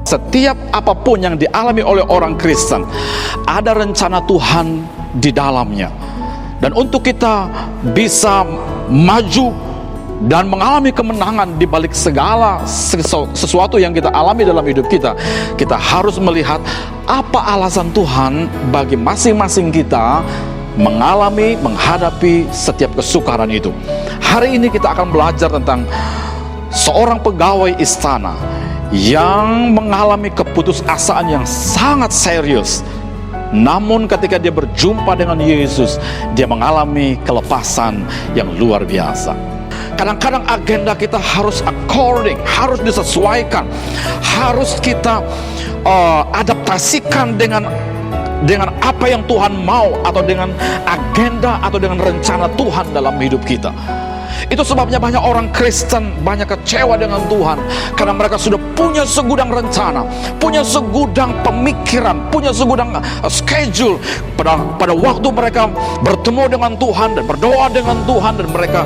Setiap apapun yang dialami oleh orang Kristen, ada rencana Tuhan di dalamnya. Dan untuk kita bisa maju dan mengalami kemenangan di balik segala sesuatu yang kita alami dalam hidup kita, kita harus melihat apa alasan Tuhan bagi masing-masing kita menghadapi setiap kesukaran itu. Hari ini kita akan belajar tentang seorang pegawai istana yang mengalami keputusasaan yang sangat serius. Namun ketika dia berjumpa dengan Yesus, dia mengalami kelepasan yang luar biasa. Kadang-kadang agenda kita harus harus disesuaikan, harus kita adaptasikan dengan apa yang Tuhan mau, atau dengan agenda atau dengan rencana Tuhan dalam hidup kita. Itu sebabnya banyak orang Kristen banyak kecewa dengan Tuhan, karena mereka sudah punya segudang rencana, punya segudang pemikiran, punya segudang schedule pada waktu mereka bertemu dengan Tuhan dan berdoa dengan Tuhan, dan mereka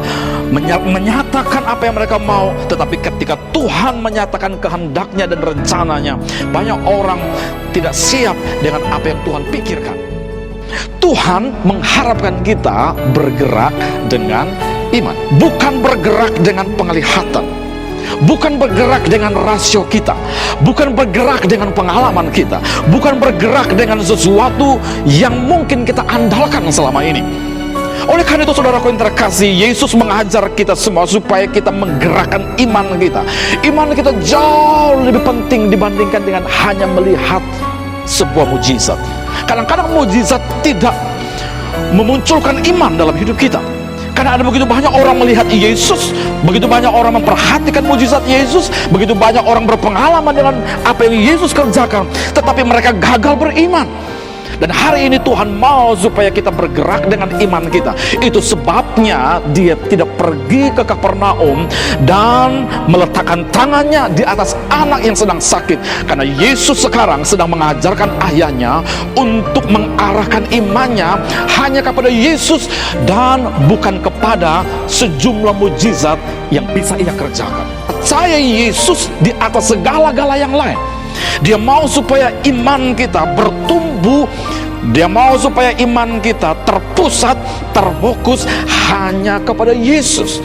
menyatakan apa yang mereka mau. Tetapi ketika Tuhan menyatakan kehendaknya dan rencananya, banyak orang tidak siap dengan apa yang Tuhan pikirkan. Tuhan mengharapkan kita bergerak dengan iman, bukan bergerak dengan penglihatan, bukan bergerak dengan rasio kita, bukan bergerak dengan pengalaman kita, bukan bergerak dengan sesuatu yang mungkin kita andalkan selama ini. Oleh karena itu, saudaraku yang terkasih, Yesus mengajar kita semua supaya kita menggerakkan iman kita. Iman kita jauh lebih penting dibandingkan dengan hanya melihat sebuah mujizat. Kadang-kadang mujizat tidak memunculkan iman dalam hidup kita, karena ada begitu banyak orang melihat Yesus, begitu banyak orang memperhatikan mujizat Yesus, begitu banyak orang berpengalaman dengan apa yang Yesus kerjakan, tetapi mereka gagal beriman. Dan hari ini Tuhan mau supaya kita bergerak dengan iman kita. Itu sebabnya Dia tidak pergi ke Kapernaum dan meletakkan tangannya di atas anak yang sedang sakit, karena Yesus sekarang sedang mengajarkan ayahnya untuk mengarahkan imannya hanya kepada Yesus dan bukan kepada sejumlah mujizat yang bisa ia kerjakan. Percaya Yesus di atas segala-gala yang lain. Dia mau supaya iman kita bertumbuh. Dia mau supaya iman kita terpusat, terfokus hanya kepada Yesus.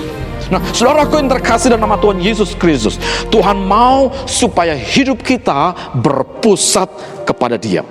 Nah, saudaraku yang terkasih dalam nama Tuhan Yesus Kristus, Tuhan mau supaya hidup kita berpusat kepada Dia,